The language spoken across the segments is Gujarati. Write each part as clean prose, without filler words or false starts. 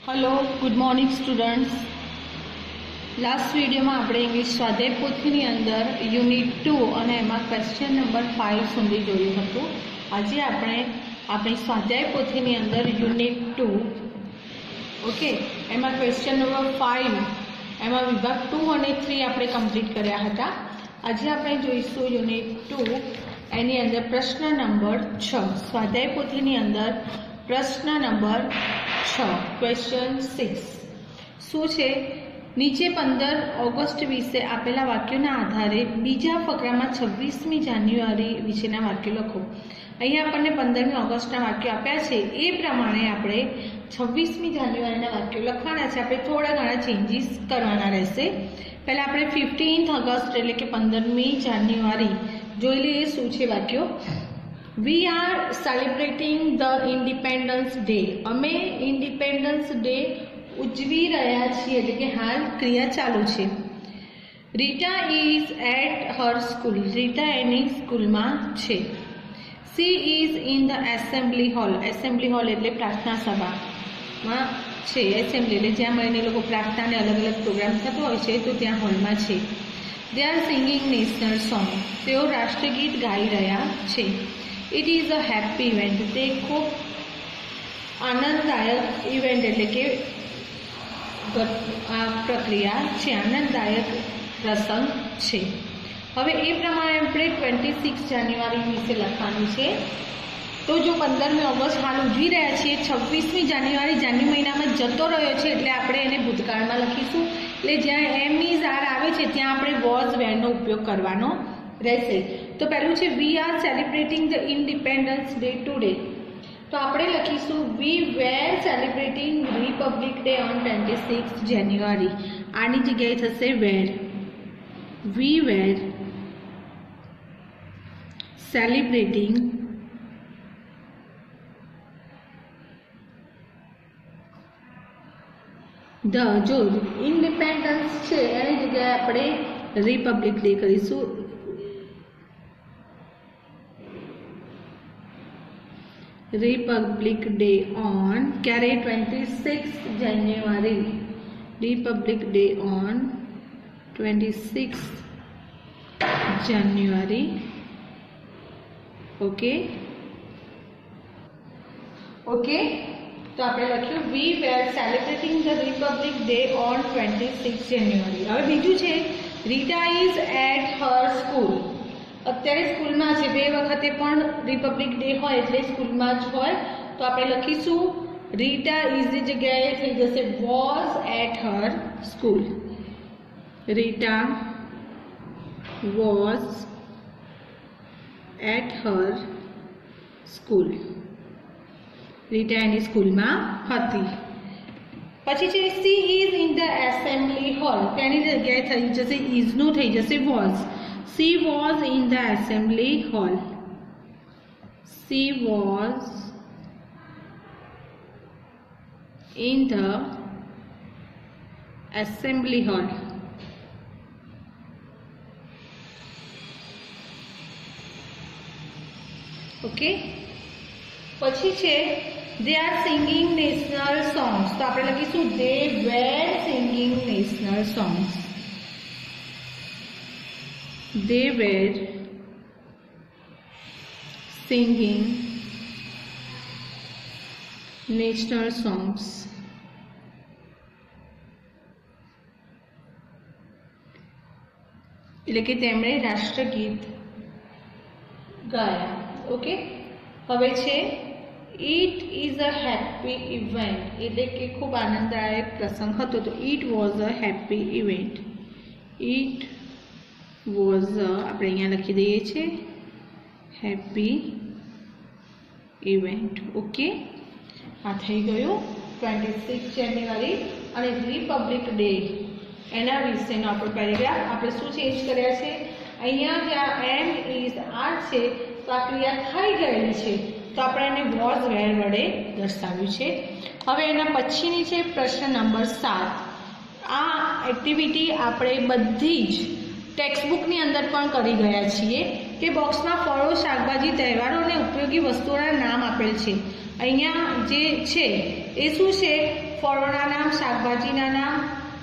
Hello good morning students. Last video में આપણે इंग्लिश स्वाध्याय પોથીની અંદર યુનિટ 2 અને એમાં ક્વેશ્ચન નંબર 5 સુધી જોયું હતું। આજે આપણે આપણી સ્વાધ્યાય પોથીની અંદર યુનિટ 2 ઓકે એમાં ક્વેશ્ચન નંબર 5 એમાં વિભાગ 2 અને 3 આપણે કમ્પ્લીટ કર્યા હતા। આજે આપણે જોઈશું યુનિટ 2 એની અંદર પ્રશ્ન નંબર 6 સ્વાધ્યાય પોથીની અંદર પ્રશ્ન નંબર 6 क्वेश्चन 6 શું છે નીચે 15 ઓગસ્ટ વિશે આપેલા વાક્યોના આધારે બીજા ફકરામાં 26મી જાન્યુઆરી વિશેના વાક્યો લખો। અહીંયા આપણને 15મી ઓગસ્ટના વાક્યો આપ્યા છે એ પ્રમાણે આપણે 26મી જાન્યુઆરીના વાક્યો લખવાના છે। આપણે થોડા ઘણા ચેન્જીસ કરવાના રહેશે। પહેલા આપણે 15th ઓગસ્ટ એટલે કે 15મી જાન્યુઆરી જોઈ લઈએ શું છે વાક્યો। We are celebrating the Independence Day. અમે ઇન્ડિપેન્ડન્સ ડે ઉજવી રહ્યા છીએ એટલે કે હાલ ક્રિયા ચાલુ છે। Rita is at her school Rita એની સ્કૂલમાં છે। She is in the assembly hall assembly hall એટલે પ્રાર્થના સભામાં છે। એસેમ્બલી એટલે જ્યાં મળીને લોકો પ્રાર્થના અને અલગ અલગ પ્રોગ્રામ થતો હોય છે તો ત્યાં હોલમાં છે। They are singing national song તેઓ રાષ્ટ્રગીત ગાઈ રહ્યા છે। It is a happy event ते खूब आनंददायक इवेंट एटले के आ प्रक्रिया छे आनंददायक प्रसंग छे। हवे ए प्रमाणे આપણે 26 જાન્યુઆરી વિશે લખવાનું છે। તો જો 15મી ઓગસ્ટ હાલ ઉજવી રહ્યા છીએ 26મી જાન્યુઆરી જાન્યુ મહિનામાં જતો રહ્યો છે એટલે આપણે એને ભૂતકાળમાં લખીશું। એટલે જ્યાં એમ ઇઝ આર આવે છે ત્યાં આપણે વોઝ વેરનો ઉપયોગ કરવાનો રહેશે। तो पहलू है we are celebrating the independence day today तो આપણે લખીશું we were celebrating republic day on 26 January આની જગ્યાએ થશે were we were celebrating the जो इंडिपेंडेंस છે એની જગ્યાએ આપણે रिपब्लिक डे કરીશું। रिपब्लिक डे ऑन क्यारे 26 January republic day on 26 January okay okay तो આપણે લખ્યું we were celebrating the republic day on 26 January. હવે બીજું છે Rita is at her school અત્યારે સ્કૂલમાં છે બે વખતે પણ રિપબ્લિક ડે હોય એટલે સ્કૂલમાં જ હોય તો આપણે લખીશું રીટા ઇઝ ની જગ્યાએ થઈ જશે was at her school Rita was at her school Rita એની સ્કૂલમાં હતી। પછી છે she is in the assembly hall તેની જગ્યાએ થઈ જશે ઇઝ નું થઈ જશે was She was in the assembly hall. She was in the assembly hall. Okay. પછી છે they are singing national songs તો આપણે લખીશું they were singing national songs. They were singing national songs. એટલે કે તેમણે રાષ્ટ્રગીત ગાયા। ઓકે હવે છે it is a happy event એટલે કે ખૂબ આનંદદાયક પ્રસંગ હતો તો it was a happy event it was આપણે અહીંયા લખી દઈએ છીએ હેપી ઇવેન્ટ। ઓકે આ થઈ ગયું 26 જાન્યુઆરી અને રિપબ્લિક ડે એના વિશેનો આપણો પેરેગ્રાફ। આપણે શું ચેન્જ કર્યા છે અહીંયા જ્યાં એમ ઇઝ આર છે તો આ ક્રિયા થઈ ગયેલી છે તો આપણે એને વોઝ વેર વડે દર્શાવ્યું છે। હવે એના પછીની છે પ્રશ્ન નંબર 7 આ એક્ટિવિટી આપણે બધી જ ટેક્સ્ટબુકની અંદર પણ કરી ગયા છીએ કે બોક્સમાં ફળો શાકભાજી તહેવારો અને ઉપયોગી વસ્તુઓના નામ આપેલ છે। અહીંયા જે છે એ શું છે ફળોના નામ, શાકભાજીના નામ,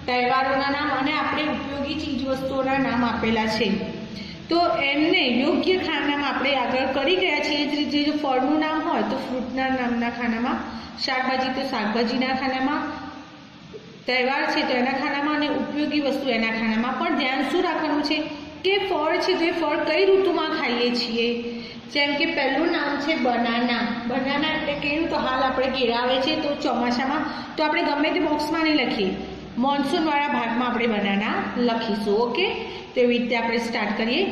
તહેવારોના નામ અને આપણે ઉપયોગી ચીજવસ્તુઓના નામ આપેલા છે. તો એમને યોગ્ય ખાનામાં આપણે આગળ કરી ગયા છીએ. એ જ રીતે જો ફળનું નામ હોય તો ફ્રૂટના નામના ખાનામાં, શાકભાજી તો શાકભાજીના ખાનામાં, તહેવાર છે તો એના ખાનામાં અને ઉપયોગી વસ્તુ એના ખાનામાં. પણ ધ્યાન શું રાખવાનું છે કે ફળ છે તો એ ફળ કઈ ઋતુમાં ખાઈએ છીએ. જેમ કે પહેલું નામ છે બનાના. બનાના એટલે કેળું. તો હાલ આપણે કેળા આવે છે તો ચોમાસામાં તો આપણે ગમે તે બોક્સમાં નહીં લખીએ, મોન્સૂનવાળા ભાગમાં આપણે બનાના લખીશું. ઓકે, તો એવી રીતે આપણે સ્ટાર્ટ કરીએ.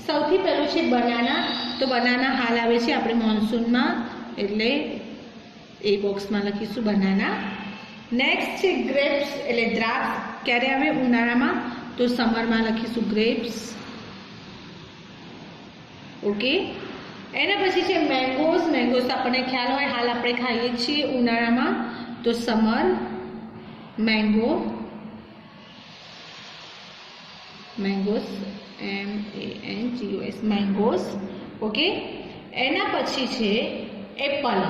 સૌથી પહેલું છે બનાના. તો બનાના હાલ આવે છે આપણે મોન્સૂનમાં એટલે એ બોક્સમાં લખીશું બનાના. નેક્સ્ટ છે ગ્રેપ્સ એટલે દ્રાક્ષ. ક્યારે આવે? ઉનાળામાં. તો સમરમાં લખીશું ગ્રેપ્સ. ઓકે, એના પછી છે મેંગોઝ. મેંગોઝ આપણને ખ્યાલ હોય હાલ આપણે ખાઈએ છીએ ઉનાળામાં તો summer mango. Mangoes MENGOS mangoes. Okay, એના પછી છે એપલ.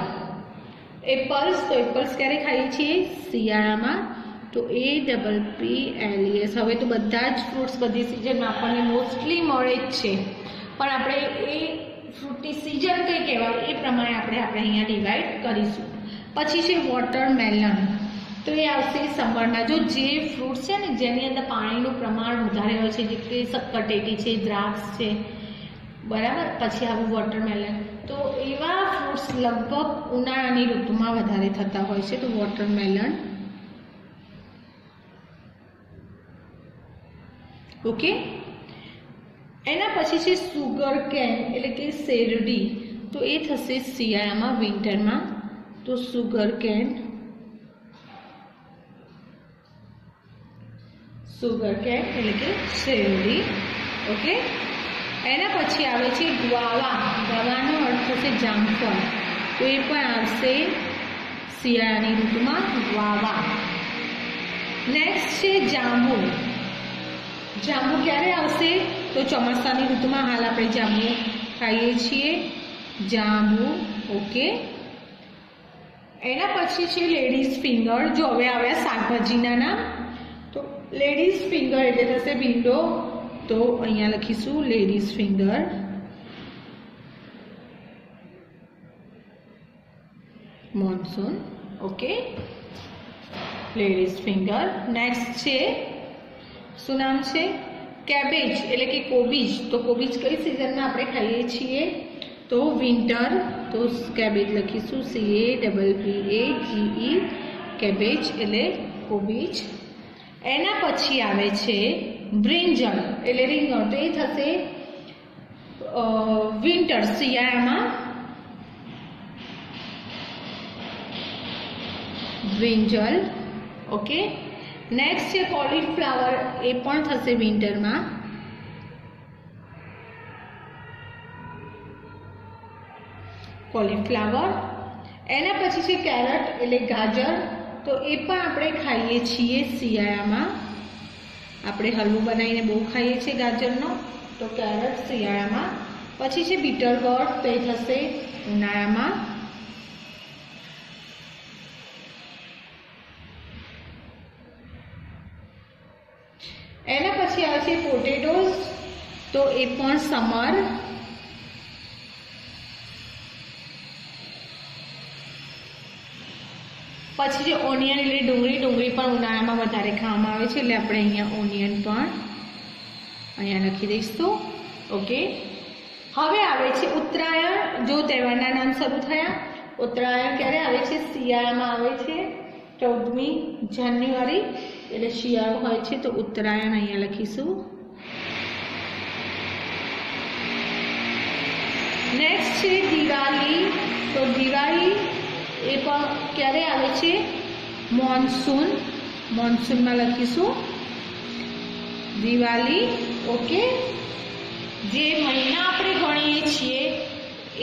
એપલ્સ. તો એપલ્સ ક્યારે ખાઈએ છીએ? શિયાળામાં. તો APPLES. હવે તો બધા જ ફ્રૂટ્સ બધી સિઝનમાં આપણને મોસ્ટલી મળે જ છે, પણ આપણે એ ફ્રૂટની સિઝન કઈ કહેવાય એ પ્રમાણે આપણે અહીંયા ડિવાઈડ કરીશું. પછી છે વોટરમેલન. તો એ આવશે સમરમાં. જો જે ફ્રૂટ્સ છે ને જેની અંદર પાણીનું પ્રમાણ વધારે હોય છે, જે કે સક્કરટેટી છે, દ્રાક્ષ છે, બરાબર. પછી આવે વોટરમેલન. તો એવા ફ્રૂટ્સ લગભગ ઉનાળાની ઋતુમાં વધારે થતા હોય છે. તો વોટરમેલન. ઓકે, એના પછી છે સુગર કેન એટલે કે શેરડી. તો એ થશે શિયાળામાં, વિન્ટરમાં. તો સુગર કેન. સુગર કેન એટલે કે શેરડી. ઓકે, એના પછી આવે છે ગ્વાવા. ગ્વાવાનો અર્થ થશે જામફળ. તો એ પણ આવશે શિયાળાની ઋતુમાં, ગ્વાવા. નેક્સ્ટ છે જાંબુ. જાંબુ ક્યારે આવશે? તો ચોમાસાની ઋતુમાં. હાલ આપણે જાંબુ ખાઈએ છીએ, જાંબુ. ઓકે, એના પછી છે લેડીઝ ફિંગર. જો હવે આવ્યા શાકભાજીના નામ. તો લેડીઝ ફિંગર એટલે થશે ભીંડો. તો અહીંયા લખીશું ladies finger. Monsoon. Okay, ladies finger. Next છે શું નામ છે? કેબેજ એટલે કે કોબીજ. તો કોબીજ કઈ સિઝનમાં આપણે ખાઈએ છીએ? તો વિન્ટર. તો કેબેજ લખીશું CABBAGE. કેબેજ એટલે કોબીજ. એના પછી આવે છે બ્રિંજલ એટલે રીંગણ. તો એ થશે વિન્ટર, શિયાળામાં. બ્રિંજલ. ઓકે, નેક્સ્ટ છે કોલીફ્લાવર. એ પણ થશે વિન્ટરમાં. કોલીફ્લાવર. એના પછી છે કેરટ એટલે ગાજર. તો એ પણ આપણે ખાઈએ છીએ શિયાળામાં. આપણે હલવો બનાવીને બહુ ખાઈએ છીએ ગાજરનો. તો કેરટ શિયાળામાં. પછી છે બીટર ગોર્ડ. તો એ થશે ઉનાળામાં. એના પછી આવે છે પોટેટોઝ. તો એ પણ સમર. પછી જે ઓનિયન એટલે ડુંગળી. ડુંગળી પણ ઉનાળામાં વધારે ખાવામાં આવે છે એટલે આપણે અહીંયા ઓનિયન પણ અહીંયા લખી દઈશું. ઓકે, હવે આવે છે ઉત્તરાયણ. જો તહેવારના નામ શરૂ થયા. ઉત્તરાયણ ક્યારે આવે છે? શિયાળામાં આવે છે. 14મી જાન્યુઆરી એટલે શિયાળો હોય છે. તો ઉત્તરાયણ અહીંયા લખીશું. નેક્સ્ટ છે દિવાળી. તો દિવાળી એ પણ ક્યારે આવે છે? મોન્સૂન. મોન્સૂનમાં લખીશું દિવાળી. ઓકે, જે મહિના આપણે ગણીએ છીએ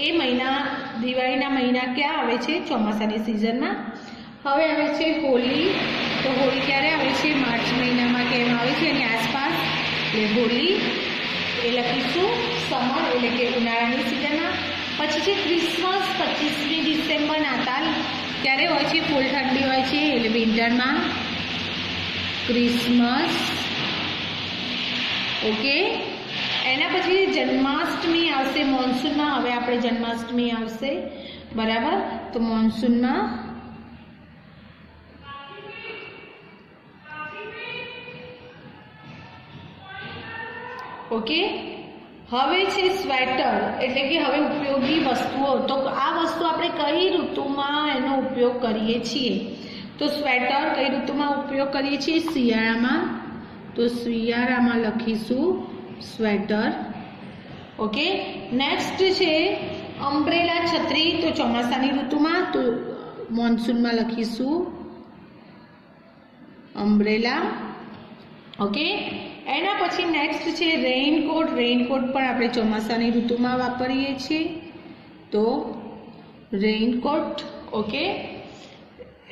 એ મહિના, દિવાળીના મહિના ક્યાં આવે છે? ચોમાસાની સિઝનમાં. હવે આવે છે હોળી. તો હોળી ક્યારે આવે છે? માર્ચ મહિનામાં કેમ આવે છે એની આસપાસ એટલે હોળી. એ લખીશું સમર એટલે કે ઉનાળાની સિઝનમાં. પછી છે ક્રિસમસ. 25મી ડિસેમ્બર નાતાલ. ક્યારે હોય છે? ફૂલ ઠંડી હોય છે એટલે વિન્ટરમાં. ક્રિસમસ. ઓકે, એના પછી જન્માષ્ટમી આવશે મોન્સૂનમાં. હવે આપણે જન્માષ્ટમી આવશે, બરાબર? તો મોન્સૂનમાં. ઓકે, હવે છે સ્વેટર, એટલે કે હવે ઉપયોગી વસ્તુઓ. તો આ વસ્તુ આપણે કઈ ઋતુમાં એનો ઉપયોગ કરીએ છીએ? તો સ્વેટર કઈ ઋતુમાં ઉપયોગ કરીએ છીએ? શિયાળામાં. તો શિયાળામાં લખીશું સ્વેટર. ઓકે, નેક્સ્ટ છે અમ્બ્રેલા, છત્રી. તો ચોમાસાની ઋતુમાં. તો મોન્સૂનમાં લખીશું અમ્બ્રેલા. ઓકે, એના પછી નેક્સ્ટ છે રેઇનકોટ. રેઇનકોટ પણ આપણે ચોમાસાની ઋતુમાં વાપરીએ છીએ, તો રેઇનકોટ. ઓકે,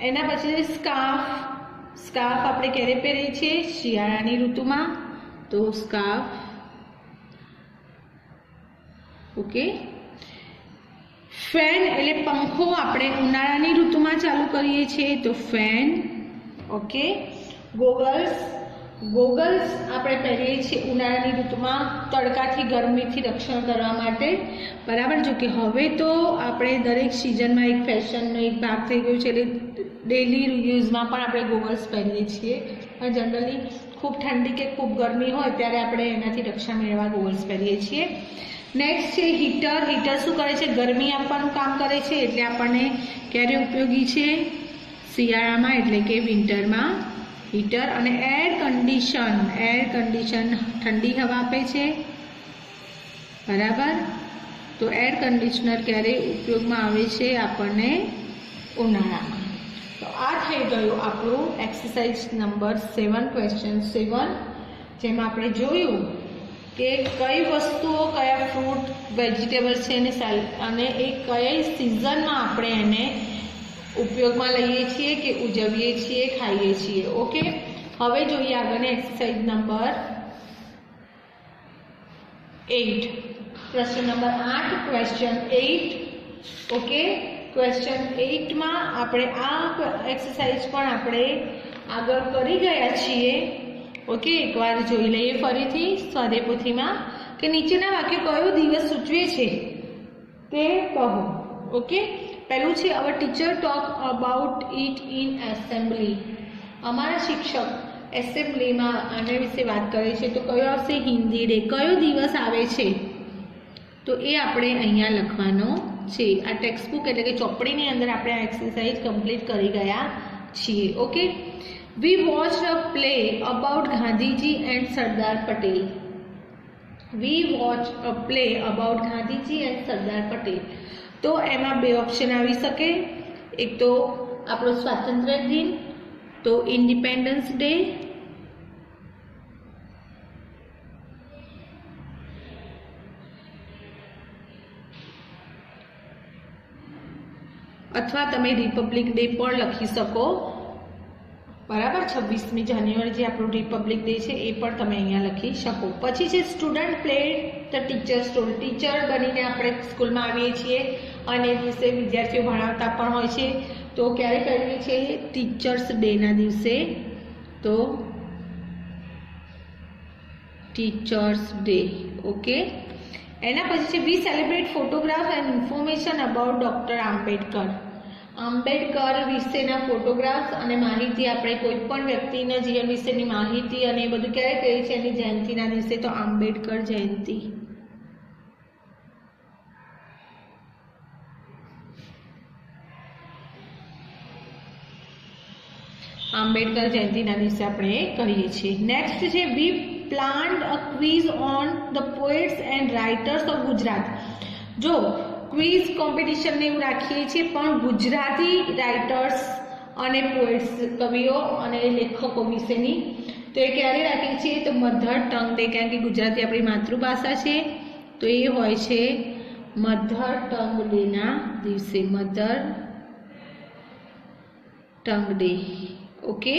એના પછી સ્કાર્ફ. સ્કાર્ફ આપણે ક્યારે પહેરીએ છીએ? શિયાળાની ઋતુમાં. તો સ્કાર્ફ. ઓકે, ફેન એટલે પંખો આપણે ઉનાળાની ઋતુમાં ચાલુ કરીએ છીએ, તો ફેન. Okay, goggles. ગોગલ્સ આપણે પહેરીએ છીએ ઉનાળાની ઋતુમાં તડકાથી, ગરમીથી રક્ષણ કરવા માટે, બરાબર? જો કે હવે તો આપણે દરેક સિઝનમાં એક ફેશનનો એક ભાગ થઈ ગયો છે, એટલે ડેલી યુઝમાં પણ આપણે ગોગલ્સ પહેરીએ છીએ. પણ જનરલી ખૂબ ઠંડી કે ખૂબ ગરમી હોય ત્યારે આપણે એનાથી રક્ષણ મેળવવા ગોગલ્સ પહેરીએ છીએ. નેક્સ્ટ છે હીટર. હીટર શું કરે છે? ગરમી આપવાનું કામ કરે છે, એટલે આપણને ક્યારે ઉપયોગી છે? શિયાળામાં, એટલે કે વિન્ટરમાં હીટર. અને એર કન્ડિશન. એર કન્ડિશન ઠંડી હવા આપે છે, બરાબર? તો એર કન્ડિશનર ક્યારે ઉપયોગમાં આવે છે? આપણને ઉનાળામાં. તો આ થઈ ગયું આપણું એક્સરસાઇઝ નંબર 7, ક્વેશ્ચન 7, જેમાં આપણે જોયું કે કઈ વસ્તુઓ, કયા ફ્રૂટ, વેજીટેબલ્સ છે અને એ કઈ સિઝનમાં આપણે એને ઉપયોગમાં લઈએ છીએ કે ઉજવીએ છીએ, ખાઈએ છીએ. ઓકે, હવે જોઈએ આગળની એક્સરસાઇઝ નંબર 8. પ્રશ્ન નંબર 8, ક્વેશ્ચન 8. ઓકે, ક્વેશ્ચન 8માં આપણે આ એક્સરસાઇઝ પણ આપણે આગળ કરી ગયા છીએ. ઓકે, એકવાર જોઈ લઈએ ફરીથી સ્વાધ્યાય પોથીમાં કે નીચેના વાક્યો કયો દિવસ સૂચવે છે તે કહો. ઓકે, પહેલું છે our teacher talk about it in assembly. અમારા શિક્ષક એસેમ્બલીમાં આના વિશે વાત કરે છે. તો કયો આવશે? હિન્દી ડે. કયો દિવસ આવે છે? તો એ આપણે અહીંયા લખવાનો છે. આ ટેક્સ્ટબુક એટલે કે ચોપડીની અંદર આપણે આ એક્સરસાઇઝ કમ્પ્લીટ કરી ગયા છીએ. Okay, we watched a play about Gandhiji and Sardar Patel. We watched a play about Gandhiji and Sardar Patel. તો એમાં બે ઓપ્શન આવી શકે. એક તો આપણો સ્વાતંત્ર્ય દિન, તો ઇન્ડિપેન્ડન્સ ડે, અથવા તમે રિપબ્લિક ડે પણ લખી શકો, બરાબર? 26મી જાન્યુઆરી જે આપણો રિપબ્લિક ડે છે એ પણ તમે અહીંયા લખી શકો. પછી છે student played the teachers role. Teacher બનીને આપણે સ્કૂલમાં આવીએ છીએ અને એ દિવસે વિદ્યાર્થીઓ ભણાવતા પણ હોય છે. તો ક્યારે કરીએ છીએ? ટીચર્સ ડેના દિવસે. તો ટીચર્સ ડે. ઓકે, એના પછી છે we celebrate photograph and information about doctor Ambedkar. Ambedkar વિશેના ફોટોગ્રાફ્સ અને માહિતી, આપણે કોઈ પણ વ્યક્તિના જીવન વિશેની માહિતી અને એ બધું ક્યારે કરીએ છીએ? એની જયંતિના દિવસે. તો આંબેડકર જયંતિ. આંબેડકર જયંતિના દિવસે આપણે કરીએ છીએ. નેક્સ્ટ છે we planned a quiz on the poets and writers of Gujarat. જો ક્વિઝ કોમ્પિટિશનને એવું રાખીએ છીએ, પણ ગુજરાતી રાઇટર્સ અને પોએટ્સ, કવિઓ અને લેખકો વિશેની. તો એ ક્યારે રાખીએ છીએ? તો મધર ટંગ ડે. કારણ કે ગુજરાતી આપણી માતૃભાષા છે, તો એ હોય છે મધર ટંગ ડેના દિવસે. Mother tongue day. Okay,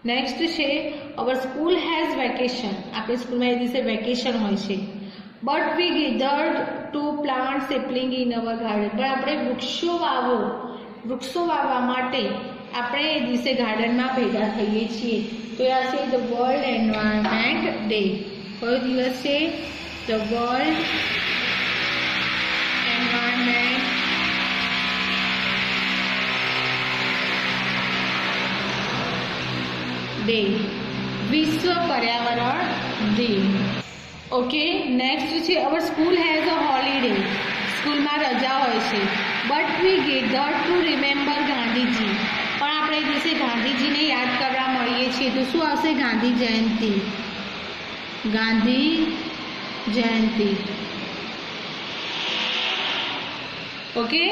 next છે અવર સ્કૂલ હેઝ વેકેશન. આપણી સ્કૂલમાં એ દિવસે વેકેશન હોય છે. But we gathered to plant sapling in our garden. પણ આપણે વૃક્ષો વાવો, વૃક્ષો વાવવા માટે આપણે એ દિવસે ગાર્ડનમાં ભેગા થઈએ છીએ. તો આ છે ધ વર્લ્ડ એન્વાયરમેન્ટ ડે. કયો દિવસ છે? ધ વર્લ્ડ એન્વાયરમેન્ટ ડે, વિશ્વ પર્યાવરણ દિન. ઓકે, નેક્સ્ટ છે our school has a holiday. સ્કૂલમાં રજા હોય છે. But V gather two remember Gandhiji. પણ આપણે એ દિવસે ગાંધીજીને યાદ કરવા મળીએ છીએ. તો શું આવશે? ગાંધી જયંતિ. ગાંધી જયંતિ. ઓકે,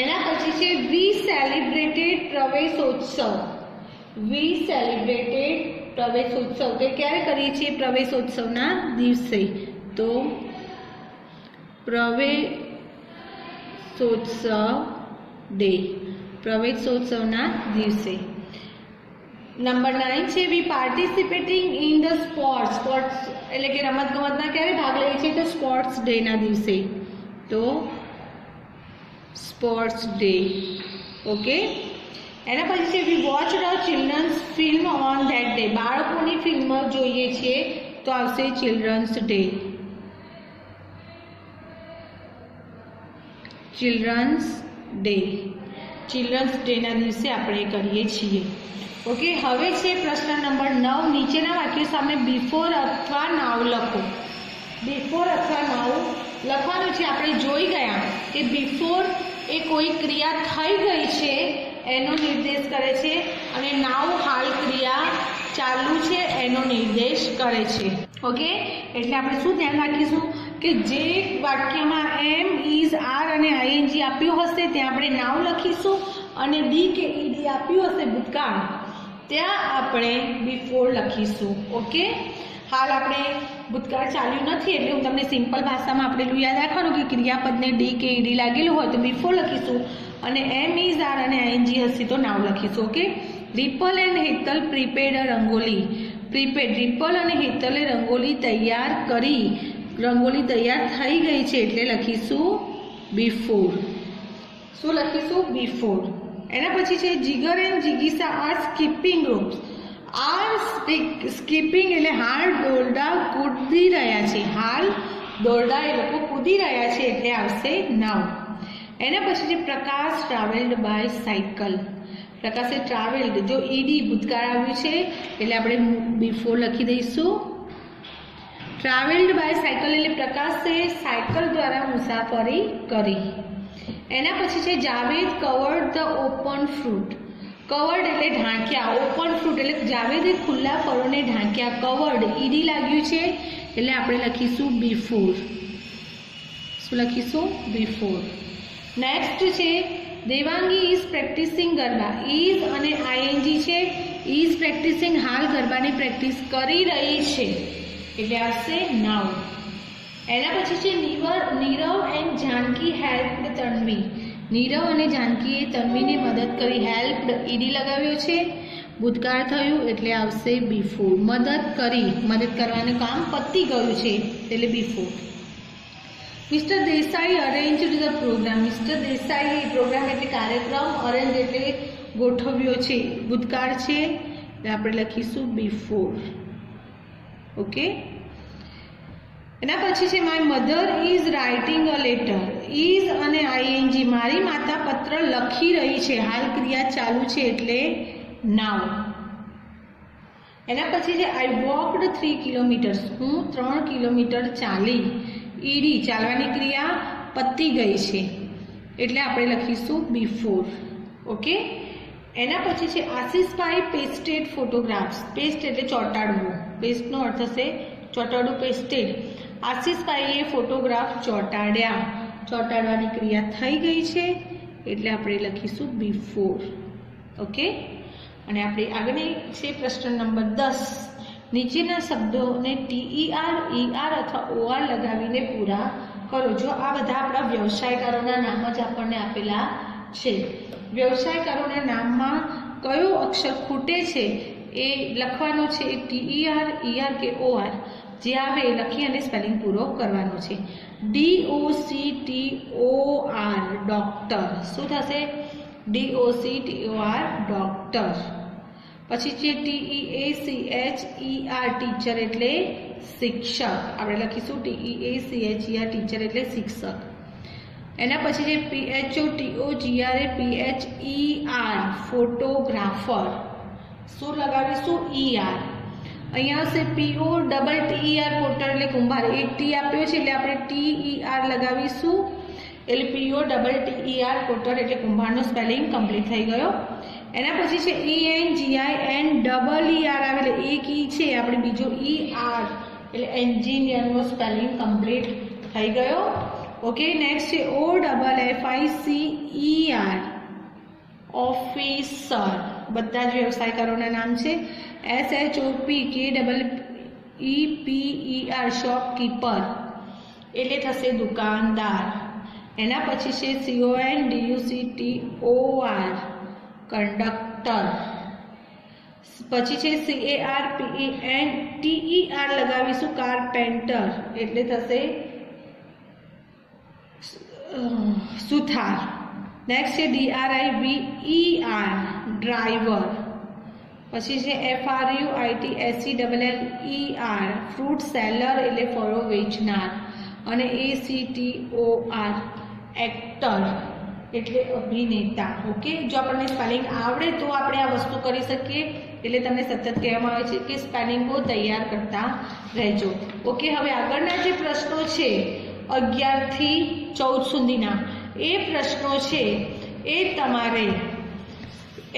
એના પછી છે we celebrated Praveshotsav. We celebrated પ્રવેશોત્સવ. તો ક્યારે કરીએ છીએ? પ્રવેશોત્સવના દિવસે. તો પ્રવેશોત્સવ ડે, પ્રવેશોત્સવના દિવસે. નંબર 9 છે we participating in the sports. Sports એટલે કે રમતગમતમાં ક્યારે ભાગ લઈએ છીએ? તો સ્પોર્ટ્સ ડેના દિવસે. તો સ્પોર્ટ્સ ડે. ઓકે, એના પછી છે we watch the children's film on that day. બાળકોની ફિલ્મ જોઈએ છીએ તો આવશે children's day. Children's day. Children's ડેના દિવસે આપણે કરીએ છીએ. ઓકે, હવે છે પ્રશ્ન નંબર 9. નીચેના વાક્યો સામે બિફોર અથવા નાવ લખો. બિફોર અથવા નાવ લખવાનું છે. આપણે જોઈ ગયા કે બિફોર એ કોઈ ક્રિયા થઈ ગઈ છે એનો નિર્દેશ કરે છે અને નાવ હાલ ક્રિયા ચાલુ છે એનો નિર્દેશ કરે છે. ઓકે, એટલે આપણે શું ધ્યાન રાખીશું કે જે વાક્યમાં એમ, ઇઝ, આર અને આઈએનજી આપ્યું હશે ત્યાં આપણે નાવ લખીશું અને બી કે ઈડી આપ્યું હશે ભૂતકાળ ત્યાં આપણે બિફોર લખીશું. ઓકે, હાલ આપણે ભૂતકાળ ચાલ્યું નથી એટલે હું તમને સિમ્પલ ભાષામાં આપણે એટલું યાદ રાખવાનું કે ક્રિયાપદને ડી કે ઈડી લાગેલું હોય તો બિફોર લખીશું અને એમ, ઇઝ, આર અને આઈએનજી હશે તો નાવ લખીશું. Okay, ripple and Hetal prepared a rangoli. Prepared, ripple અને હેતલે રંગોલી તૈયાર કરી. રંગોલી તૈયાર થઈ ગઈ છે એટલે લખીશું બિફોર. શું લખીશું? બિફોર. એના પછી છે જીગર એન્ડ જીગીસા are skipping ropes. Are skipping એટલે હાલ દોરડા કૂદી રહ્યા છે. હાલ દોરડા એ લોકો કૂદી રહ્યા છે એટલે આવશે નાવ. એના પછી છે પ્રકાશ ટ્રાવેલ્ડ બાય સાયકલ. પ્રકાશે ટ્રાવેલ્ડ, જો ઈડી ભૂતકાળ આવ્યું છે એટલે આપણે બિફોર લખી દઈશું. ટ્રાવેલ્ડ બાય સાયકલ એટલે પ્રકાશે સાયકલ દ્વારા મુસાફરી કરી. એના પછી છે Javed covered the open fruit. Covered એટલે ઢાંક્યા, ઓપન ફ્રૂટ એટલે જાવેદે ખુલ્લા ફળોને ઢાંક્યા. કવર્ડ ઈડી લાગ્યું છે એટલે આપણે લખીશું બિફોર. શું લખીશું? બિફોર. નેક્સ્ટ છે Devangi is practising garba. Is અને આઈએનજી છે. ઇઝ પ્રેક્ટિસિંગ, હાલ ગરબાની પ્રેક્ટિસ કરી રહી છે એટલે આવશે નાવ. એના પછી છે નીરવ એન્ડ જાનકી હેલ્પડ તન્વી. નીરવ અને જાનકીએ તન્વીને મદદ કરી. હેલ્પડ ઈડી લગાવ્યો છે, ભૂતકાળ થયું એટલે આવશે બિફોર. મદદ કરી, મદદ કરવાનું કામ પતી ગયું છે એટલે before. Mister Desai arranged the programme. Mister દેસાઈએ પ્રોગ્રામ એટલે કાર્યક્રમ, અરેન્જ એટલે ગોઠવ્યો છે, ભૂતકાળ છે એટલે આપણે લખીશું બિફોર. ઓકે, એના પછી છે my mother is writing a letter. Is અને આઈએનજી, મારી માતા પત્ર લખી રહી છે, હાલ ક્રિયા ચાલુ છે એટલે નાવ. એના પછી છે આઈ વોકડ 3 કિલોમીટર્સ. હું 3 કિલોમીટર ચાલી. ઈડી ચાલવાની ક્રિયા પતી ગઈ છે એટલે આપણે લખીશું બિફોર. ઓકે, એના પછી છે આશીષભાઈ પેસ્ટેડ ફોટોગ્રાફ્સ. પેસ્ટ એટલે ચોંટાડવું, પેસ્ટનો અર્થ થશે ચોંટાડવું, પેસ્ટેડ. આશીષભાઈએ ફોટોગ્રાફ ચોંટાડ્યા. ચોંટાડવાની ક્રિયા થઈ ગઈ છે એટલે આપણે લખીશું બિફોર. ઓકે, અને આપણે આગળની છે પ્રશ્ન નંબર 10. નીચેના શબ્દોને TER, ER અથવા OR લગાવીને પૂરા કરો. જો આ બધા આપણા વ્યવસાયકારોના નામ જ આપણને આપેલા છે. વ્યવસાયકારોના નામમાં કયો અક્ષર ખૂટે છે એ લખવાનો છે. TER, ER કે OR જે આવે એ લખી અને સ્પેલિંગ પૂરો કરવાનો છે. DOCTOR doctor. શું થશે? DOCTOR doctor. પછી છે TEACHER ટીચર એટલે શિક્ષક. આપણે લખીશું TEACHER ટીચર એટલે શિક્ષક. એના પછી છે PHOTOGRA PHER ફોટોગ્રાફર. શું લગાવીશું? ER. અહીંયા આવશે POTTER પોટર એટલે કુંભાર. એક ટી આપ્યો છે એટલે આપણે TER લગાવીશું. એટલે POTTER પોટર એટલે કુંભારનો સ્પેલિંગ કમ્પ્લીટ થઈ ગયો. એના પછી છે ENGINEER આવે એટલે એક ઈ છે આપણે બીજો ER એટલે એન્જિનિયરનો સ્પેલિંગ કમ્પ્લીટ થઈ ગયો. ઓકે, નેક્સ્ટ છે OFFICER ઓફિસર. બધા જ વ્યવસાયકારોના નામ છે. SHOPKEEPER શોપકીપર એટલે થશે દુકાનદાર. એના પછી છે CONDUCTOR કંડક્ટર. પછી છે CARPENTER લગાવીશું કાર્પેન્ટર એટલે થશે સુથાર. નેક્સ્ટ છે DRIVER ડ્રાઈવર. પછી છે FRUITSELLER ફ્રૂટ સેલર એટલે ફળો વેચનાર. અને ACTOR એક્ટર એટલે અભિનેતા. ઓકે, જો આપણને સ્પેલિંગ આવડે તો આપણે આ વસ્તુ કરી શકીએ. એટલે તમને સતત કહેવામાં આવે છે કે સ્પેલિંગો તૈયાર કરતા રહેજો. ઓકે, હવે આગળના જે પ્રશ્નો છે 11 થી 14 સુધીના એ પ્રશ્નો છે એ તમારે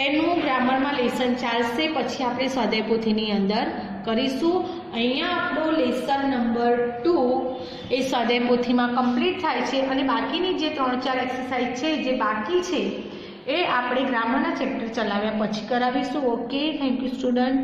એનું ગ્રામરમાં લેસન ચાલશે. પછી આપણે સ્વાધ્યાય પોથીની અંદર કરીશું. અહીંયા આપણો લેસન નંબર 2 એ સ્વાધ્યાય પોથીમાં કમ્પ્લીટ થાય છે. અને બાકીની જે 3-4 એક્સરસાઇઝ છે જે બાકી છે એ આપણે ગ્રામરના ચેપ્ટર ચલાવ્યા પછી કરાવીશું. Okay, thank you student.